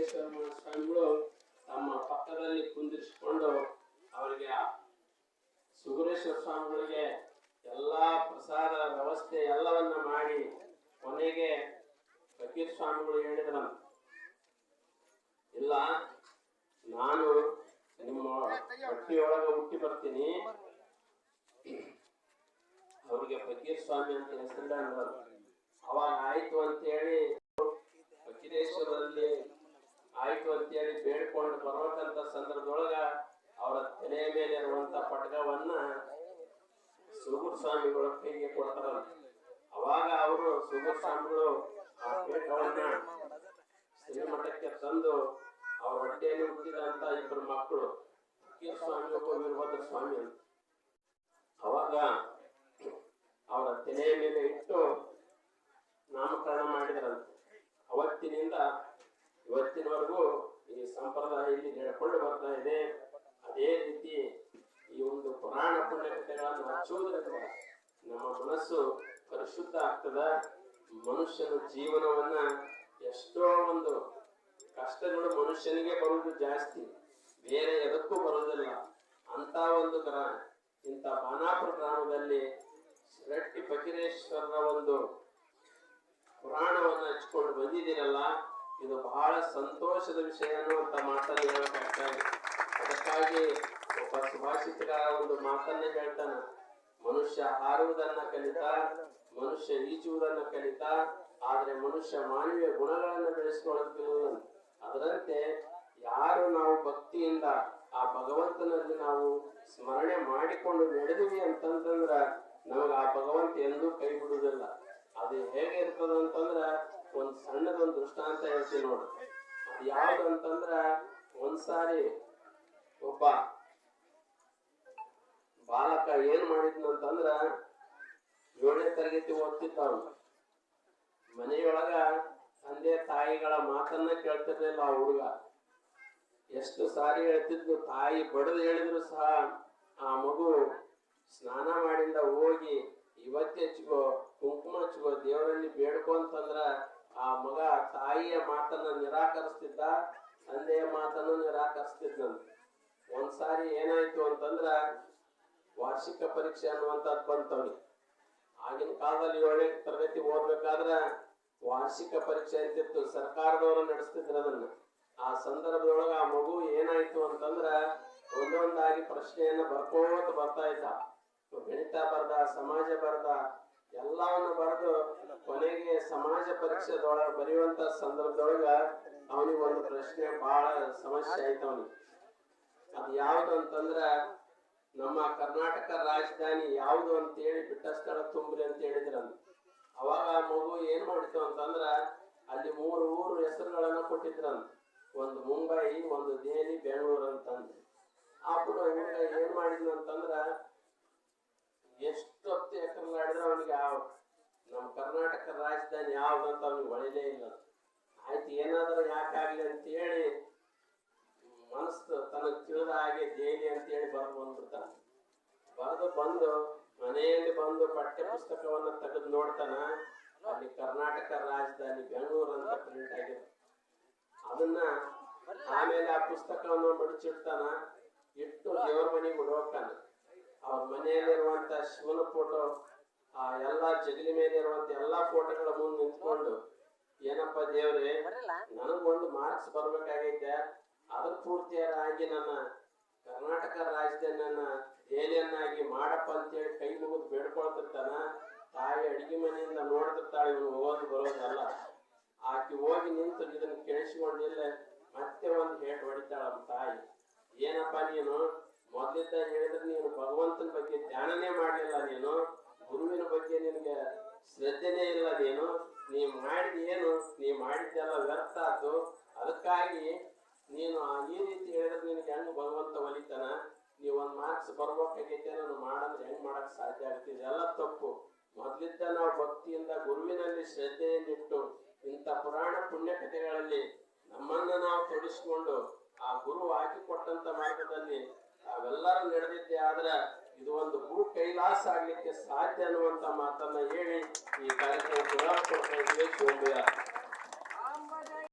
ಸಿದ್ದೇಶ್ವರ ಸ್ವಾಮಿಗಳು ತಮ್ಮ ಪಕ್ಕದಲ್ಲಿ ಕುಂದಿರಿಸಿಕೊಂಡು ಅವರಿಗೆ ಸುಗುರೇಶ್ವರ ಸ್ವಾಮಿಗಳಿಗೆ ಎಲ್ಲಾ ಪ್ರಸಾದ ವ್ಯವಸ್ಥೆ ಎಲ್ಲವನ್ನ ಮಾಡಿ ಕೊನೆಗೆ ಫಕೀರ್ ಸ್ವಾಮಿಗಳು ಹೇಳಿದ್ರು, ಇಲ್ಲ ನಾನು ನಿಮ್ಮ ಹೊಟ್ಟೆಯೊಳಗೆ ಹುಟ್ಟಿ ಬರ್ತೀನಿ, ಅವ್ರಿಗೆ ಫಕೀರ್ ಸ್ವಾಮಿ ಅಂತ ಹೆಸರಿಡಂದ್ರು. ಅವಾಗ ಆಯ್ತು ಅಂತೇಳಿ ಫಕೀರೇಶ್ವರಲ್ಲಿ ಆಯ್ತು ಅಂತೇಳಿ ಬೇಡ್ಕೊಂಡು ಬರ್ಬೇಕಂತ ಸಂದರ್ಭದೊಳಗ ಅವರ ತಲೆಯ ಮೇಲೆ ಇರುವಂತ ಪಟಕವನ್ನ ಸುಗೂರ್ ಸ್ವಾಮಿಗಳ ಕೈಗೆ ಕೊಡ್ತಾರ. ಅವಾಗ ಅವರು ಸುಗೂರ್ ಸ್ವಾಮಿಗಳು ಆ ಪೇಟವನ್ನ ಶ್ರೀಮಠಕ್ಕೆ ತಂದು ಅವ್ರ ಹೊಟ್ಟೆಯಲ್ಲಿ ಹುಟ್ಟಿದಂತ ಇಬ್ಬರು ಮಕ್ಕಳು ಫಕೀರ್ ಸ್ವಾಮಿ ವೀರಭದ್ರ ಸ್ವಾಮಿ ಅಂತ ಅವಾಗ ಅವರ ತಲೆಯ ಮೇಲೆ ಇಟ್ಟು ನಾಮಕರಣ ಮಾಡಿದ್ರಂತೆ. ಅವತ್ತಿನಿಂದ ಇವತ್ತಿನವರೆಗೂ ಈ ಸಂಪ್ರದಾಯ ಇಲ್ಲಿ ನಡ್ಕೊಂಡು ಬರ್ತಾ ಇದೆ. ಅದೇ ರೀತಿ ಈ ಒಂದು ಪುರಾಣ ಪುಣ್ಯಕಥೆಗಳನ್ನು ಹಚ್ಚುವುದರಿಂದ ನಮ್ಮ ಮನಸ್ಸು ಪರಿಶುದ್ಧ ಆಗ್ತದ. ಮನುಷ್ಯನ ಜೀವನವನ್ನ ಎಷ್ಟೋ ಒಂದು ಕಷ್ಟಗಳು ಮನುಷ್ಯನಿಗೆ ಬರುವುದು ಜಾಸ್ತಿ, ಬೇರೆ ಎದಕ್ಕೂ ಬರುವುದಿಲ್ಲ. ಅಂತ ಒಂದು ಇಂಥ ಬಾನಾಪುರ ಗ್ರಾಮದಲ್ಲಿ ಶಿರಟ್ಟಿ ಫಕೀರೇಶ್ವರರ ಒಂದು ಪುರಾಣವನ್ನು ಹಚ್ಕೊಂಡು ಬಂದಿದ್ದೀರಲ್ಲ, ಇದು ಬಹಳ ಸಂತೋಷದ ವಿಷಯ ಅನ್ನುವಂತ ಮಾತನ್ನು ಹೇಳಬೇಕಾಗ್ತದೆ. ಅದಕ್ಕಾಗಿ ಒಬ್ಬ ಸುಭಾಷಿತಗಾರ ಒಂದು ಮಾತನ್ನ ಹೇಳ್ತಾನ, ಮನುಷ್ಯ ಹಾರುವುದನ್ನ ಕಲಿತಾ, ಮನುಷ್ಯ ಈಜುವುದನ್ನ ಕಲಿತಾ, ಆದ್ರೆ ಮನುಷ್ಯ ಮಾನವೀಯ ಗುಣಗಳನ್ನು ಬೆಳೆಸಿಕೊಳ್ಳೋದಿಲ್ಲ. ಅದರಂತೆ ಯಾರು ನಾವು ಭಕ್ತಿಯಿಂದ ಆ ಭಗವಂತನಲ್ಲಿ ನಾವು ಸ್ಮರಣೆ ಮಾಡಿಕೊಂಡು ನಡೆದಿವಿ ಅಂತಂದ್ರ ನಮಗೆ ಆ ಭಗವಂತ ಎಂದೂ ಕೈ ಬಿಡುವುದಿಲ್ಲ. ಅದು ಹೇಗೆ ಇರ್ತದ ಅಂತಂದ್ರ ಒಂದ್ ಸಣ್ಣದೊಂದು ದೃಷ್ಟಾಂತ ಹೇಳ್ತೀವಿ ನೋಡ್ರಿ. ಅದು ಯಾವ್ದು ಅಂತಂದ್ರ ಒಂದ್ಸಾರಿ ಒಬ್ಬ ಬಾಲಕ ಏನ್ ಮಾಡಿದ್ನಂತಂದ್ರ 7ನೇ ತರಗತಿ ಓದ್ತಿದ್ದ. ಅವನು ಮನೆಯೊಳಗ ತಂದೆ ತಾಯಿಗಳ ಮಾತನ್ನ ಕೇಳ್ತಿರ್ಲಿಲ್ಲ. ಆ ಹುಡುಗ ಎಷ್ಟು ಸಾರಿ ಹೇಳ್ತಿದ್ನು, ತಾಯಿ ಬಡದು ಹೇಳಿದ್ರು ಸಹ ಆ ಮಗು ಸ್ನಾನ ಮಾಡಿಂದ ಹೋಗಿ ಇವತ್ತೇ ಹಚ್ಕೋ, ಕುಂಕುಮ ಹಚ್ಕೋ, ದೇವರಲ್ಲಿ ಬೇಡ್ಕೊ ಅಂತಂದ್ರ ಆ ಮಗ ತಾಯಿಯ ಮಾತನ್ನ ನಿರಾಕರಿಸ್ತಿದ್ದ, ತಂದೆಯ ಮಾತನ್ನು ನಿರಾಕರಿಸ್ತಿದ್ನಂತ. ಒಂದ್ಸಾರಿ ಏನಾಯ್ತು ಅಂತಂದ್ರ ವಾರ್ಷಿಕ ಪರೀಕ್ಷೆ ಅನ್ನುವಂಥದ್ದು ಬಂತವನಿಗೆ. ಆಗಿನ ಕಾಲದಲ್ಲಿ 7ನೇ ತರಗತಿ ಓದ್ಬೇಕಾದ್ರ ವಾರ್ಷಿಕ ಪರೀಕ್ಷೆ ಅಂತಿತ್ತು, ಸರ್ಕಾರದವರು ನಡೆಸ್ತಿದ್ರು ಅದನ್ನ. ಆ ಸಂದರ್ಭದೊಳಗ ಆ ಮಗು ಏನಾಯ್ತು ಅಂತಂದ್ರ ಒಂದೊಂದಾಗಿ ಪ್ರಶ್ನೆಯನ್ನ ಬರ್ಕೋತ ಬರ್ತಾ ಇದ್ದ. ಗಣಿತ ಬರ್ದ, ಸಮಾಜ ಬರ್ದ, ಎಲ್ಲವನ್ನು ಬರೆದು ಕೊನೆಗೆ ಸಮಾಜ ಪರೀಕ್ಷೆದೊಳಗ ಬರೆಯುವಂತ ಸಂದರ್ಭದೊಳಗ ಅವನಿಗೆ ಒಂದು ಪ್ರಶ್ನೆ ಬಹಳ ಸಮಸ್ಯೆ ಆಯ್ತು ಅವನಿಗೆ. ಅದು ಯಾವುದು ಅಂತಂದ್ರ ನಮ್ಮ ಕರ್ನಾಟಕ ರಾಜಧಾನಿ ಯಾವುದು ಅಂತೇಳಿ ಬಿಟ್ಟ ಸ್ಥಳ ತುಂಬ್ರಿ ಅಂತ ಹೇಳಿದ್ರಂತ. ಅವಾಗ ಆ ಮಗು ಏನ್ ಮಾಡಿತು ಅಂತಂದ್ರ ಅಲ್ಲಿ 3 ಊರು ಹೆಸರುಗಳನ್ನ ಕೊಟ್ಟಿದ್ರಂತ. ಒಂದು ಮುಂಬೈ, ಒಂದು ದೆಹಲಿ, ಬೆಂಗಳೂರು ಅಂತಂದ್ರೆ. ಆ ಹುಡುಗ ಏನ್ ಮಾಡಿದ್ನು ಅಂತಂದ್ರ ಎಷ್ಟೊತ್ತು ಎಕರ್ಲಾಡಿದ್ರೆ ಅವನಿಗೆ ನಮ್ಮ ಕರ್ನಾಟಕ ರಾಜಧಾನಿ ಯಾವ್ದಂತ ಅವ್ನಿಗೆ ಹೊಳಿಲೇ ಇಲ್ಲ. ಆಯ್ತು ಏನಾದ್ರೂ ಯಾಕಾಗ್ಲಿ ಅಂತೇಳಿ ಮನಸ್ಸು ತನಗೆ ತಿಳಿದ ಹಾಗೆ ದೆಹಲಿ ಅಂತೇಳಿ ಬರೆದು ಬಂದ್ಬಿಡ್ತಾನ. ಬಂದು ಮನೆಯಲ್ಲಿ ಬಂದು ಪಠ್ಯ ಪುಸ್ತಕವನ್ನ ತೆಗೆದು ನೋಡ್ತಾನ, ಅಲ್ಲಿ ಕರ್ನಾಟಕ ರಾಜಧಾನಿ ಬೆಂಗಳೂರು ಅಂತ ಪ್ರಿಂಟ್ ಆಗಿದೆ. ಅದನ್ನ ಆಮೇಲೆ ಆ ಪುಸ್ತಕವನ್ನು ಮಡಚಿಡ್ತಾನ, ಇಟ್ಟು ದೇವ್ರ ಮನೆಗೆ ಹೋಗ್ತಾನ. ಅವ್ರ ಮನೆಯಲ್ಲಿರುವಂತ ಶಿವನ ಫೋಟೋ, ಆ ಎಲ್ಲಾ ಜಗಲಿ ಮೇಲೆ ಇರುವಂತ ಎಲ್ಲಾ ಫೋಟೋಗಳ ಮುಂದೆ ನಿಂತ್ಕೊಂಡು, ಏನಪ್ಪ ದೇವ್ರೆ, ನನಗೊಂದು ಮಾರ್ಕ್ಸ್ ಬರ್ಬೇಕಾಗೈತೆ, ಅದ್ರ ಪೂರ್ತಿಯಾಗಿ ನನ್ನ ಕರ್ನಾಟಕ ರಾಜಧಾನಿಯನ್ನ ದೆಹಲಿಯನ್ನಾಗಿ ಮಾಡಪ್ಪ ಅಂತೇಳಿ ಕೈ ಮುಗಿದು ಬೇಡ್ಕೊಳ್ತಿರ್ತಾನ. ತಾಯಿ ಅಡಿಗೆ ಮನೆಯಿಂದ ನೋಡ್ತಿರ್ತಾಳೆ, ಇವನು ಹೋಗೋದು ಬರೋದಲ್ಲ. ಆಕಿ ಹೋಗಿ ನಿಂತು ಇದನ್ನ ಕೇಳಿಸಿಕೊಂಡಿಲ್ಲ, ಮತ್ತೆ ಒಂದು ಹೇಟ್ ಹೊಡಿತಾಳ ತಾಯಿ. ಏನಪ್ಪ ನೀನು ಮೊದ್ಲಿದ್ದ ಹೇಳಿದ್ರೆ ನೀನು ಭಗವಂತನ ಬಗ್ಗೆ ಧ್ಯಾನನೇ ಮಾಡ್ಲಿಲ್ಲ, ನೀನು ಗುರುವಿನ ಬಗ್ಗೆ ನಿನಗೆ ಶ್ರದ್ಧೆನೇ ಇಲ್ಲ, ನೀ ಮಾಡಿದ ಏನು, ನೀ ಮಾಡಿದ್ದೆಲ್ಲ ವ್ಯರ್ಥ ಆಯ್ತು. ಅದಕ್ಕಾಗಿ ನೀನು ಈ ರೀತಿ ಹೇಳಿದ್ರೆ ನಿನಗೆ ಹೆಂಗ್ ಭಗವಂತ ಒಲಿತಾನ, ನೀವೊಂದು ಮಾರ್ಕ್ಸ್ ಬರ್ಬೇಕಾಗೈತೆ, ನಾನು ಮಾಡಂದ್ರೆ ಹೆಂಗ್ ಮಾಡಕ್ ಸಾಧ್ಯ ಆಗುತ್ತೆ? ಇದೆಲ್ಲ ತಪ್ಪು. ಮೊದ್ಲಿದ್ದ ನಾವು ಭಕ್ತಿಯಿಂದ ಗುರುವಿನಲ್ಲಿ ಶ್ರದ್ಧೆಯನ್ನಿಟ್ಟು ಇಂಥ ಪುರಾಣ ಪುಣ್ಯಕಥೆಗಳಲ್ಲಿ ನಮ್ಮನ್ನ ನಾವು ತೊಡಗಿಸಿಕೊಂಡು ಆ ಗುರು ಹಾಕಿಕೊಟ್ಟಂತ ಮಾರ್ಗದಲ್ಲಿ ನಾವೆಲ್ಲರೂ ನಡೆದಿದ್ದೆ ಆದ್ರೆ ಇದು ಒಂದು ಭೂ ಕೈಲಾಸ ಆಗ್ಲಿಕ್ಕೆ ಸಾಧ್ಯ ಅನ್ನುವಂತ ಮಾತನ್ನ ಹೇಳಿ ಈ ಕಾರ್ಯಕ್ರಮ ಕೊಡ್ತಾ ಇದ್ದೀವಿ.